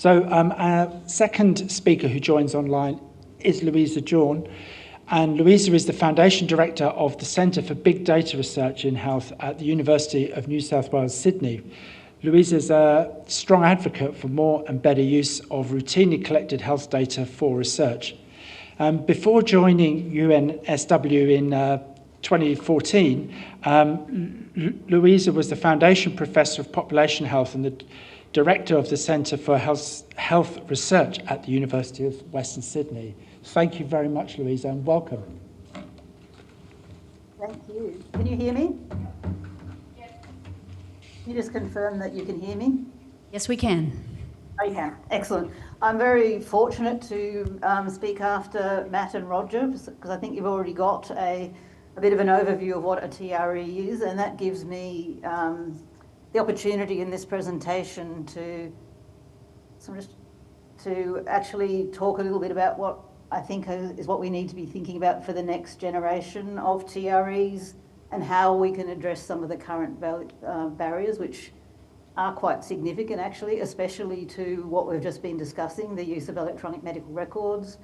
So our second speaker who joins online is Louisa Jorm. And Louisa is the Foundation Director of the Centre for Big Data Research in Health at the University of New South Wales, Sydney. Louisa is a strong advocate for more and better use of routinely collected health data for research. Before joining UNSW in 2014, Louisa was the Foundation Professor of Population Health and the Director of the Centre for Health Research at the University of Western Sydney. Thank you very much, Louisa, and welcome. Thank you. Can you hear me? Yes. Can you just confirm that you can hear me? Yes, we can. Oh, you can. Excellent. I'm very fortunate to speak after Matt and Roger, because I think you've already got a bit of an overview of what a TRE is, and that gives me the opportunity in this presentation to actually talk a little bit about what I think is what we need to be thinking about for the next generation of TREs and how we can address some of the current barriers, which are quite significant actually, especially to what we've just been discussing, the use of electronic medical records.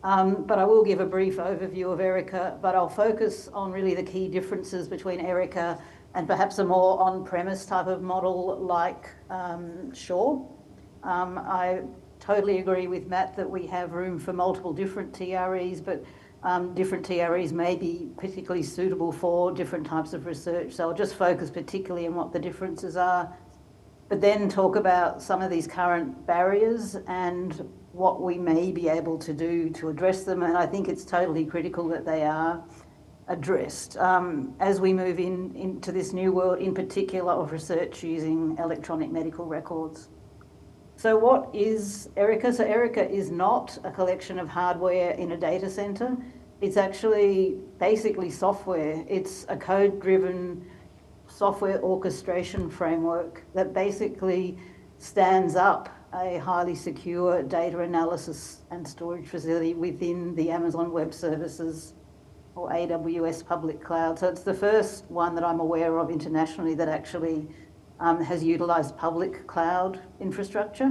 But I will give a brief overview of ERICA, but I'll focus on really the key differences between ERICA and perhaps a more on-premise type of model like SURE. I totally agree with Matt that we have room for multiple different TREs, but different TREs may be particularly suitable for different types of research. So I'll just focus particularly on what the differences are, but then talk about some of these current barriers and what we may be able to do to address them. And I think it's totally critical that they are addressed as we move into this new world, in particular of research using electronic medical records. So what is ERICA? So ERICA is not a collection of hardware in a data center. It's actually basically software. It's a code-driven software orchestration framework that basically stands up a highly secure data analysis and storage facility within the Amazon Web Services or AWS public cloud. So it's the first one that I'm aware of internationally that actually has utilised public cloud infrastructure.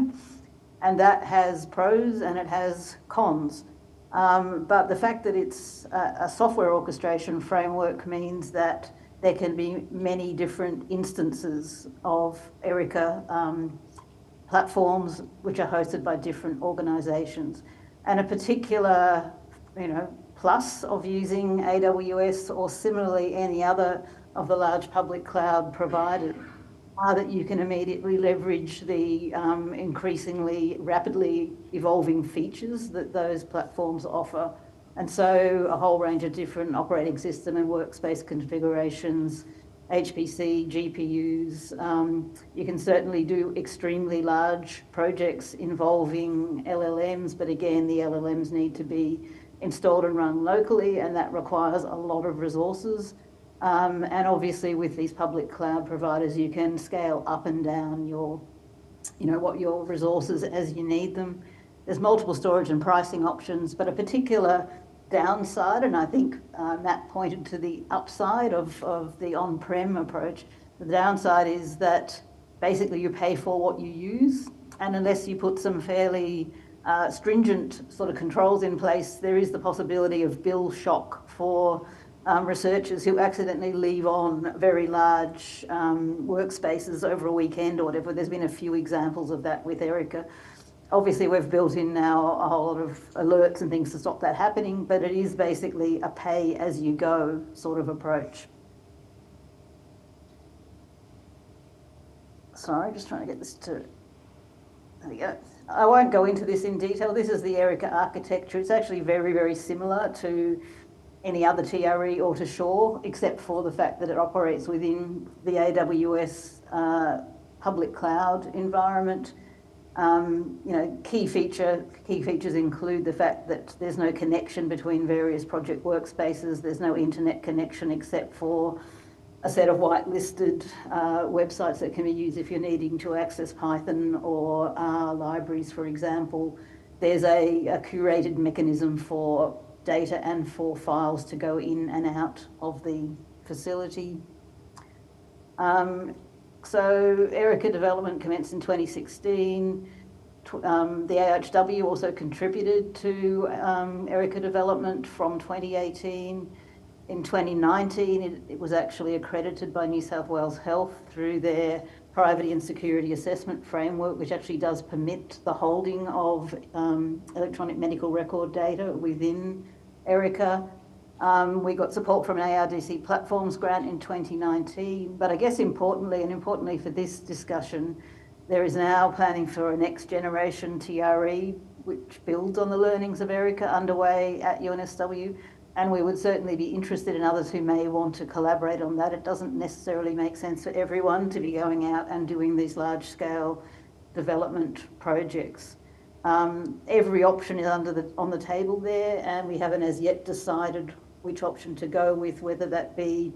And that has pros and it has cons. But the fact that it's a software orchestration framework means that there can be many different instances of ERICA platforms which are hosted by different organisations. And a particular, plus of using AWS or similarly any other of the large public cloud providers are that you can immediately leverage the increasingly rapidly evolving features that those platforms offer. And so a whole range of different operating system and workspace configurations, HPC, GPUs. You can certainly do extremely large projects involving LLMs, but again, the LLMs need to be installed and run locally, and that requires a lot of resources. And obviously with these public cloud providers, you can scale up and down your resources as you need them. There's multiple storage and pricing options, but a particular downside, and I think Matt pointed to the upside of the on-prem approach. The downside is that basically you pay for what you use, and unless you put some fairly stringent sort of controls in place, there is the possibility of bill shock for researchers who accidentally leave on very large workspaces over a weekend or whatever. There's been a few examples of that with ERICA. Obviously, we've built in now a whole lot of alerts and things to stop that happening, but it is basically a pay-as-you-go sort of approach. Sorry, just trying to get this to... There we go. I won't go into this in detail. This is the ERICA architecture. It's actually very, very similar to any other TRE or to SURE, except for the fact that it operates within the AWS public cloud environment. Key features include the fact that there's no connection between various project workspaces. There's no internet connection except for a set of whitelisted websites that can be used if you're needing to access Python or libraries, for example. There's a curated mechanism for data and for files to go in and out of the facility. So ERICA development commenced in 2016. The AHW also contributed to ERICA development from 2018. In 2019, it was actually accredited by New South Wales Health through their Privacy and Security Assessment Framework, which actually does permit the holding of electronic medical record data within ERICA. We got support from an ARDC Platforms grant in 2019, but I guess importantly for this discussion, there is now planning for a next generation TRE, which builds on the learnings of ERICA underway at UNSW. And we would certainly be interested in others who may want to collaborate on that. It doesn't necessarily make sense for everyone to be going out and doing these large-scale development projects. Every option is on the table there, and we haven't as yet decided which option to go with, whether that be,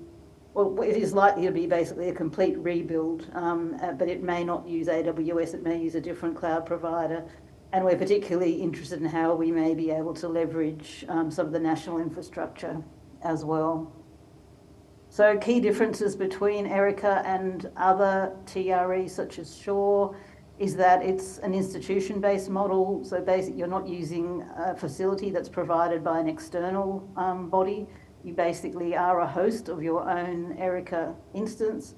well, it is likely to be basically a complete rebuild, but it may not use AWS, it may use a different cloud provider. And we're particularly interested in how we may be able to leverage some of the national infrastructure as well. So key differences between ERICA and other TREs such as SURE is that it's an institution-based model. So basically you're not using a facility that's provided by an external body. You basically are a host of your own ERICA instance,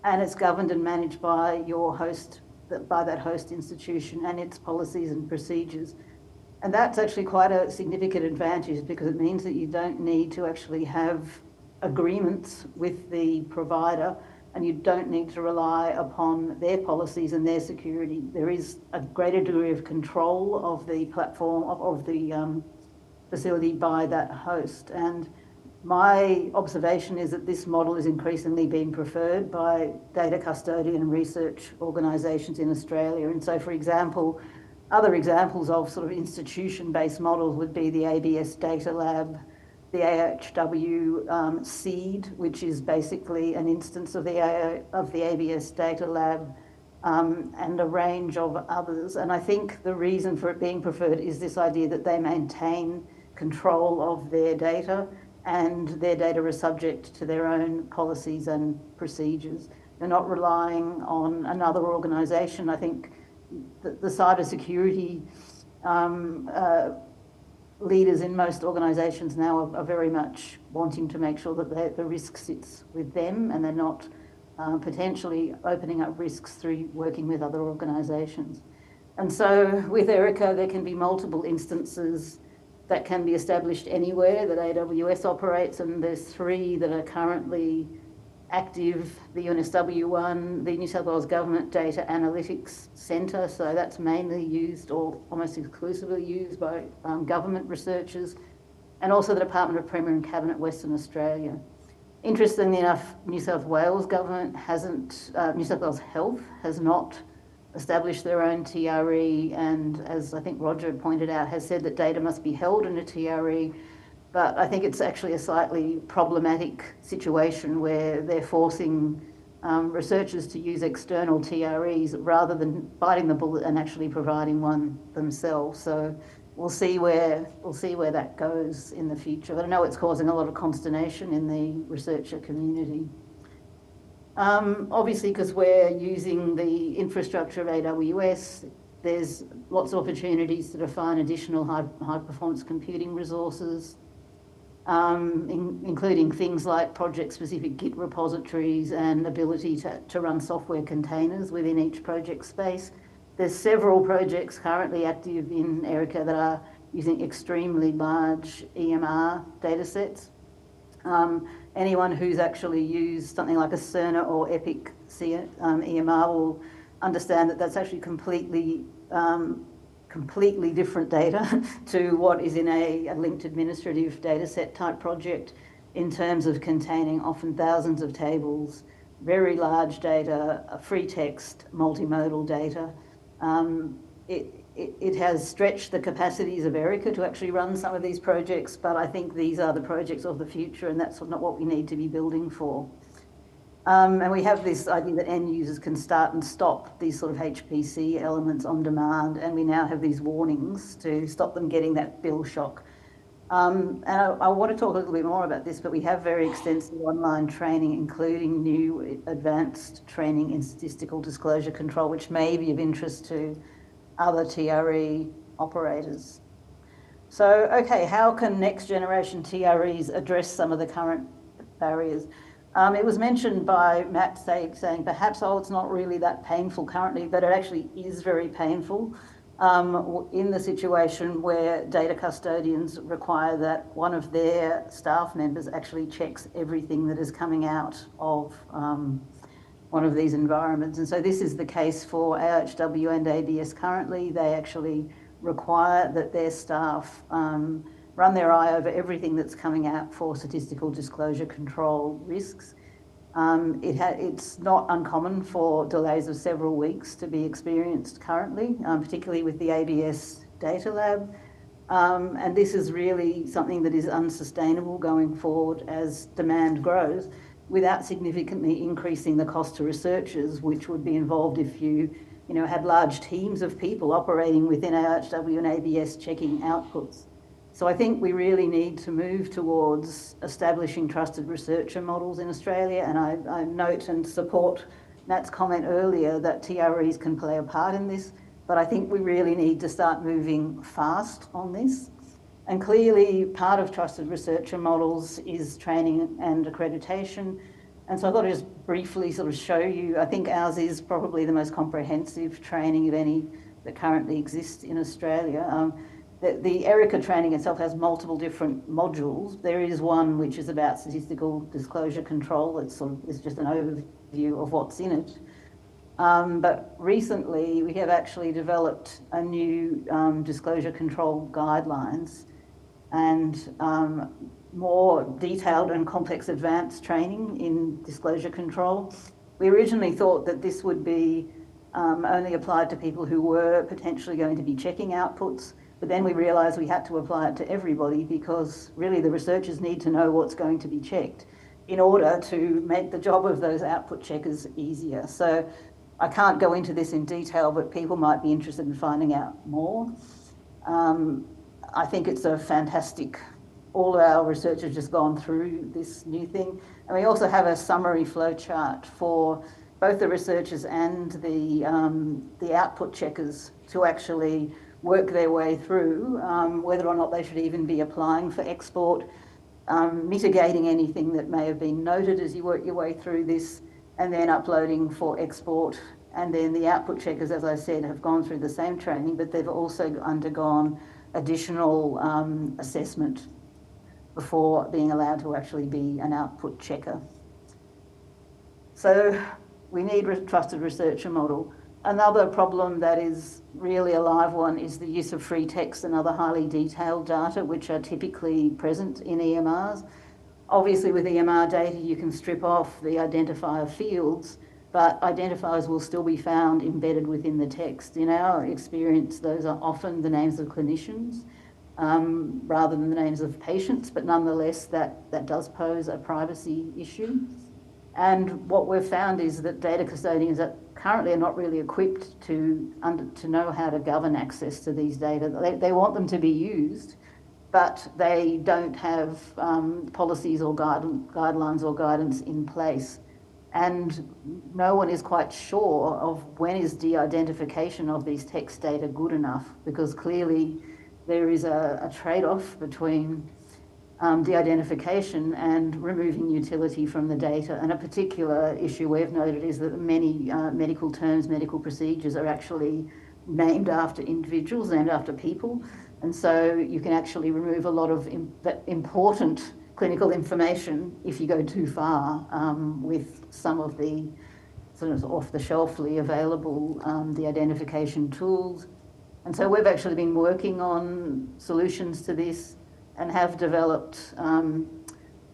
and it's governed and managed by your host, by that host institution and its policies and procedures. And that's actually quite a significant advantage because it means that you don't need to actually have agreements with the provider, and you don't need to rely upon their policies and their security. There is a greater degree of control of the platform, of the facility by that host. And my observation is that this model is increasingly being preferred by data custodian and research organisations in Australia. And so, for example, other examples of sort of institution-based models would be the ABS Data Lab, the AHW Seed, which is basically an instance of the ABS Data Lab, and a range of others. And I think the reason for it being preferred is this idea that they maintain control of their data, and their data is subject to their own policies and procedures. They're not relying on another organisation. I think the cybersecurity leaders in most organisations now are very much wanting to make sure that the risk sits with them, and they're not potentially opening up risks through working with other organisations. And so with ERICA, there can be multiple instances that can be established anywhere that AWS operates, and there's 3 that are currently active: the UNSW one, the New South Wales Government Data Analytics Centre, so that's mainly used or almost exclusively used by government researchers, and also the Department of Premier and Cabinet Western Australia. Interestingly enough, New South Wales Government hasn't, New South Wales Health has not established their own TRE, and as I think Roger pointed out, has said that data must be held in a TRE, but I think it's actually a slightly problematic situation where they're forcing researchers to use external TREs rather than biting the bullet and actually providing one themselves. So we'll see where that goes in the future. But I know it's causing a lot of consternation in the researcher community. Obviously, because we're using the infrastructure of AWS, there's lots of opportunities to define additional high performance computing resources, including things like project-specific Git repositories and ability to run software containers within each project space. There's several projects currently active in ERICA that are using extremely large EMR data sets. Anyone who's actually used something like a Cerner or Epic EMR will understand that that's actually completely different data to what is in a linked administrative data set type project in terms of containing often thousands of tables, very large data, free text, multimodal data. It has stretched the capacities of ERICA to actually run some of these projects, but I think these are the projects of the future, and that's not what we need to be building for. And we have this idea that end users can start and stop these sort of HPC elements on demand, and we now have these warnings to stop them getting that bill shock. And I want to talk a little bit more about this, but we have very extensive online training, including new advanced training in statistical disclosure control, which may be of interest to other TRE operators. So, okay, how can next generation TREs address some of the current barriers? It was mentioned by Matt saying perhaps, oh, it's not really that painful currently, but it actually is very painful in the situation where data custodians require that one of their staff members actually checks everything that is coming out of one of these environments. And so this is the case for AHW and ABS currently. They actually require that their staff run their eye over everything that's coming out for statistical disclosure control risks. It's not uncommon for delays of several weeks to be experienced currently, particularly with the ABS data lab. And this is really something that is unsustainable going forward as demand grows, without significantly increasing the cost to researchers, which would be involved if you had large teams of people operating within AHW and ABS checking outputs. So I think we really need to move towards establishing trusted researcher models in Australia, and I note and support Matt's comment earlier that TREs can play a part in this, but I think we really need to start moving fast on this. And clearly part of trusted researcher models is training and accreditation. And so I thought I'd just briefly sort of show you, I think ours is probably the most comprehensive training of any that currently exists in Australia. The ERICA training itself has multiple different modules. There is one which is about statistical disclosure control. It's just an overview of what's in it. But recently we have actually developed a new disclosure control guidelines and more detailed and complex advanced training in disclosure control. We originally thought that this would be only applied to people who were potentially going to be checking outputs, but then we realised we had to apply it to everybody because really the researchers need to know what's going to be checked in order to make the job of those output checkers easier. So I can't go into this in detail, but people might be interested in finding out more. I think it's a fantastic, all of our research has just gone through this new thing. And we also have a summary flow chart for both the researchers and the output checkers to actually work their way through whether or not they should even be applying for export, mitigating anything that may have been noted as you work your way through this, and then uploading for export. And then the output checkers, as I said, have gone through the same training, but they've also undergone additional assessment before being allowed to actually be an output checker. So we need a trusted researcher model. Another problem that is really a live one is the use of free text and other highly detailed data, which are typically present in EMRs. Obviously with EMR data, you can strip off the identifier fields, but identifiers will still be found embedded within the text. In our experience, those are often the names of clinicians rather than the names of patients, but nonetheless, that does pose a privacy issue. And what we've found is that data custodians currently are not really equipped to know how to govern access to these data. They want them to be used, but they don't have policies or guidelines or guidance in place. And no one is quite sure of when is de-identification of these text data good enough, because clearly there is a trade-off between de-identification and removing utility from the data. And a particular issue we've noted is that many medical terms, medical procedures are actually named after individuals, named after people. And so you can actually remove a lot of important clinical information if you go too far with some of the sort of off-the-shelfly available de-identification tools. And so we've actually been working on solutions to this and have developed an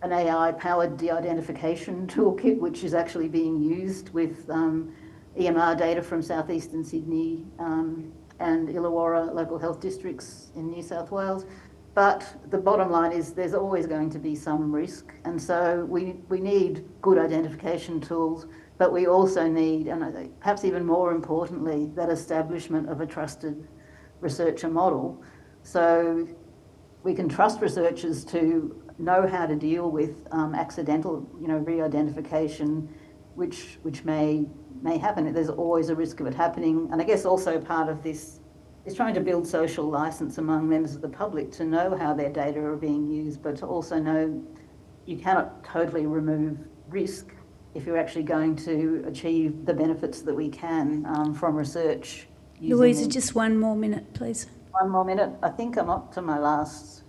AI-powered de-identification toolkit, which is actually being used with EMR data from southeastern Sydney and Illawarra local health districts in New South Wales. But the bottom line is there's always going to be some risk. And so we need good identification tools, but we also need, and perhaps even more importantly, that establishment of a trusted researcher model. So we can trust researchers to know how to deal with accidental, re-identification, which may happen. There's always a risk of it happening. And I guess also part of this is trying to build social license among members of the public to know how their data are being used, but to also know you cannot totally remove risk if you're actually going to achieve the benefits that we can from research. Louisa, just one more minute, please. One more minute. I think I'm up to my last,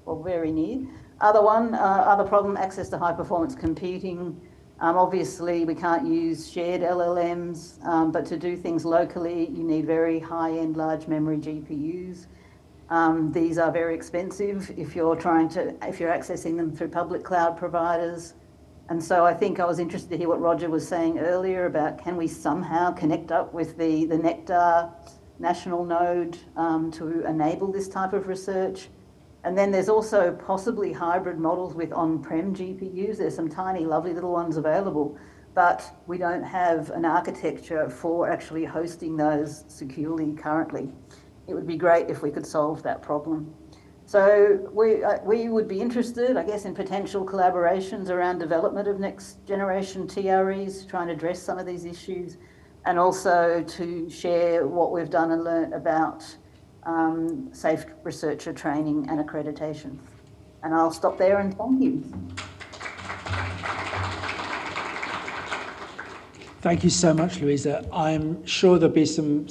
or very near. Other problem, access to high performance computing. Obviously, we can't use shared LLMs, but to do things locally, you need very high-end large memory GPUs. These are very expensive if you're accessing them through public cloud providers. And so I think I was interested to hear what Roger was saying earlier about can we somehow connect up with the Nectar national node to enable this type of research. And then there's also possibly hybrid models with on-prem GPUs. There's some tiny, lovely little ones available, but we don't have an architecture for actually hosting those securely currently. It would be great if we could solve that problem. So we would be interested, I guess, in potential collaborations around development of next generation TREs, trying to address some of these issues, and also to share what we've done and learnt about safe researcher training and accreditation. And I'll stop there and thank you. Thank you so much, Louisa. I'm sure there'll be some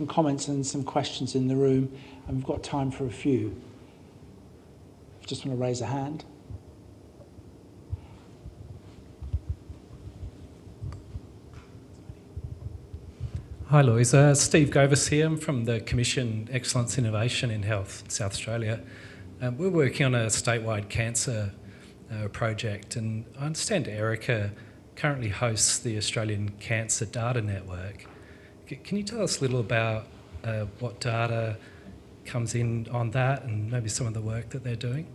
comments and some questions in the room, and we've got time for a few. Just want to raise a hand. Hi Louisa, Steve Govis here. I'm from the Commission Excellence Innovation in Health in South Australia. We're working on a statewide cancer project, and I understand Erica currently hosts the Australian Cancer Data Network. Can you tell us a little about what data comes in on that and maybe some of the work that they're doing?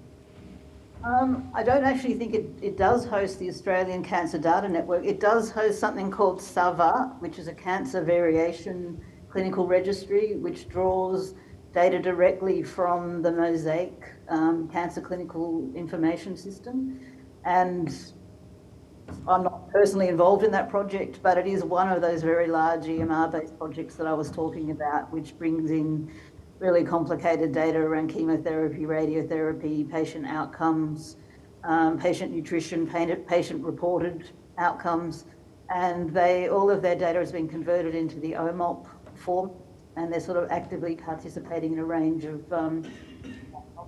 I don't actually think it does host the Australian Cancer Data Network. It does host something called SAVA, which is a cancer variation clinical registry, which draws data directly from the Mosaic cancer clinical information system. And I'm not personally involved in that project, but it is one of those very large EMR-based projects that I was talking about, which brings in really complicated data around chemotherapy, radiotherapy, patient outcomes, patient nutrition, patient-reported outcomes, and all of their data has been converted into the OMOP form, and they're sort of actively participating in a range of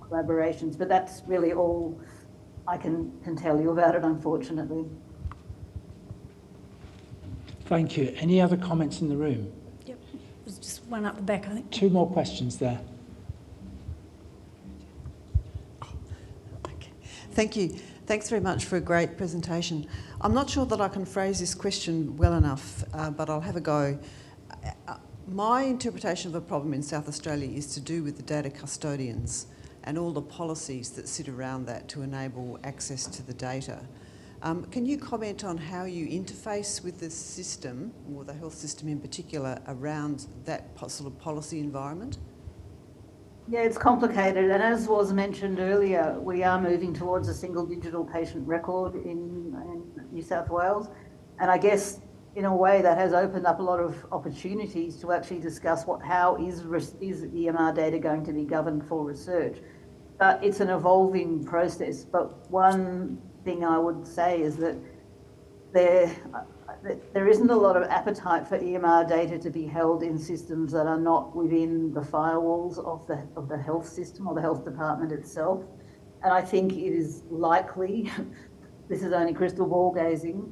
collaborations. But that's really all I can tell you about it, unfortunately. Thank you. Any other comments in the room? Yep, there's just one up the back, I think. Two more questions there. Okay. Thank you. Thanks very much for a great presentation. I'm not sure that I can phrase this question well enough, but I'll have a go. My interpretation of the problem in South Australia is to do with the data custodians and all the policies that sit around that to enable access to the data. Can you comment on how you interface with the system, or the health system in particular, around that sort of policy environment? Yeah, it's complicated, and as was mentioned earlier, we are moving towards a single digital patient record in New South Wales, and I guess in a way that has opened up a lot of opportunities to actually discuss how is EMR data going to be governed for research. But it's an evolving process. But one thing I would say is that there isn't a lot of appetite for EMR data to be held in systems that are not within the firewalls of the health system or the health department itself. And I think it is likely, this is only crystal ball gazing,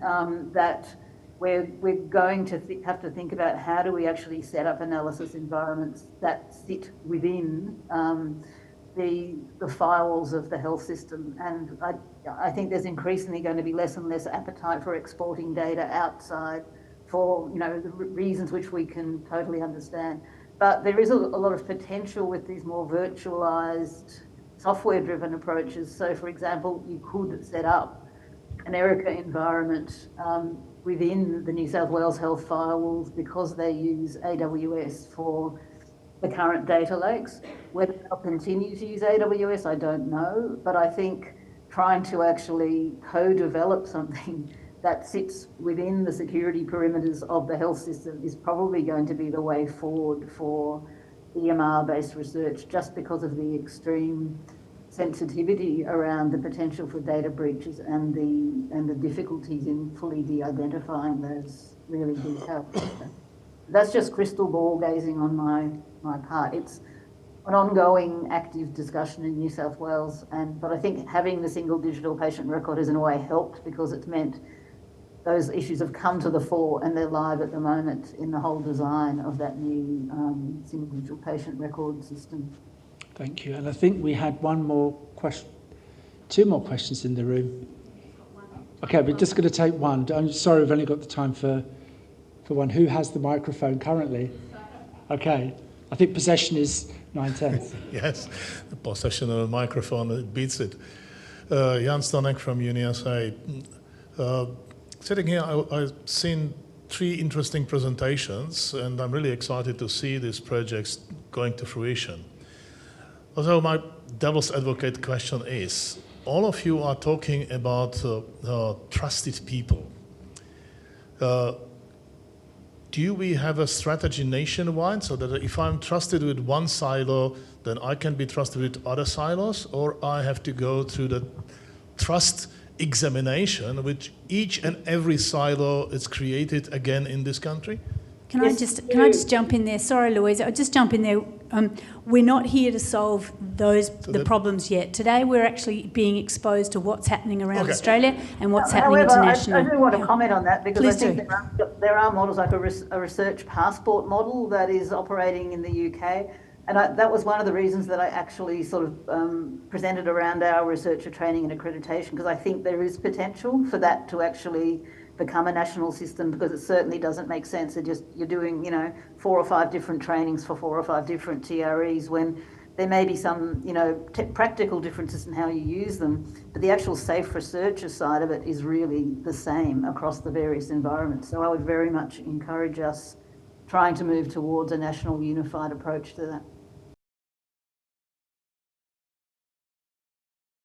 that we're going to have to think about how do we actually set up analysis environments that sit within the firewalls of the health system. And I think there's increasingly going to be less and less appetite for exporting data outside for the reasons which we can totally understand. But there is a lot of potential with these more virtualized software-driven approaches. So for example, you could set up an Erica environment within the New South Wales health firewalls because they use AWS for the current data lakes. Whether they'll continue to use AWS, I don't know, but I think trying to actually co-develop something that sits within the security perimeters of the health system is probably going to be the way forward for EMR-based research just because of the extreme sensitivity around the potential for data breaches and the difficulties in fully de-identifying those really detailed data. That's just crystal ball gazing on my part. It's an ongoing active discussion in New South Wales, but I think having the single digital patient record has in a way helped because it's meant those issues have come to the fore and they're live at the moment in the whole design of that new single digital patient record system. Thank you. And I think we had one more question, two more questions in the room. Okay, we're just going to take one. I'm sorry, we've only got the time for one. Who has the microphone currently? Okay. I think possession is 9/10. Yes, the possession of a microphone, it beats it. Jan Stanek from UNSW. Sitting here, I've seen 3 interesting presentations, and I'm really excited to see these projects going to fruition. Although my devil's advocate question is, all of you are talking about trusted people. Do we have a strategy nationwide so that if I'm trusted with one silo, then I can be trusted with other silos, or I have to go through the trust examination, which each and every silo is created again in this country? Can I just jump in there? Sorry, Louisa, I'll just jump in there. We're not here to solve the problems yet. Today we're actually being exposed to what's happening around Australia and what's happening internationally. I do want to comment on that because Please I think there are models like a research passport model that is operating in the UK. And that was one of the reasons that I actually sort of presented around our researcher training and accreditation, because I think there is potential for that to actually become a national system, because it certainly doesn't make sense that you're doing 4 or 5 different trainings for 4 or 5 different TREs when there may be some practical differences in how you use them, but the actual safe researcher side of it is really the same across the various environments. So I would very much encourage us trying to move towards a national unified approach to that.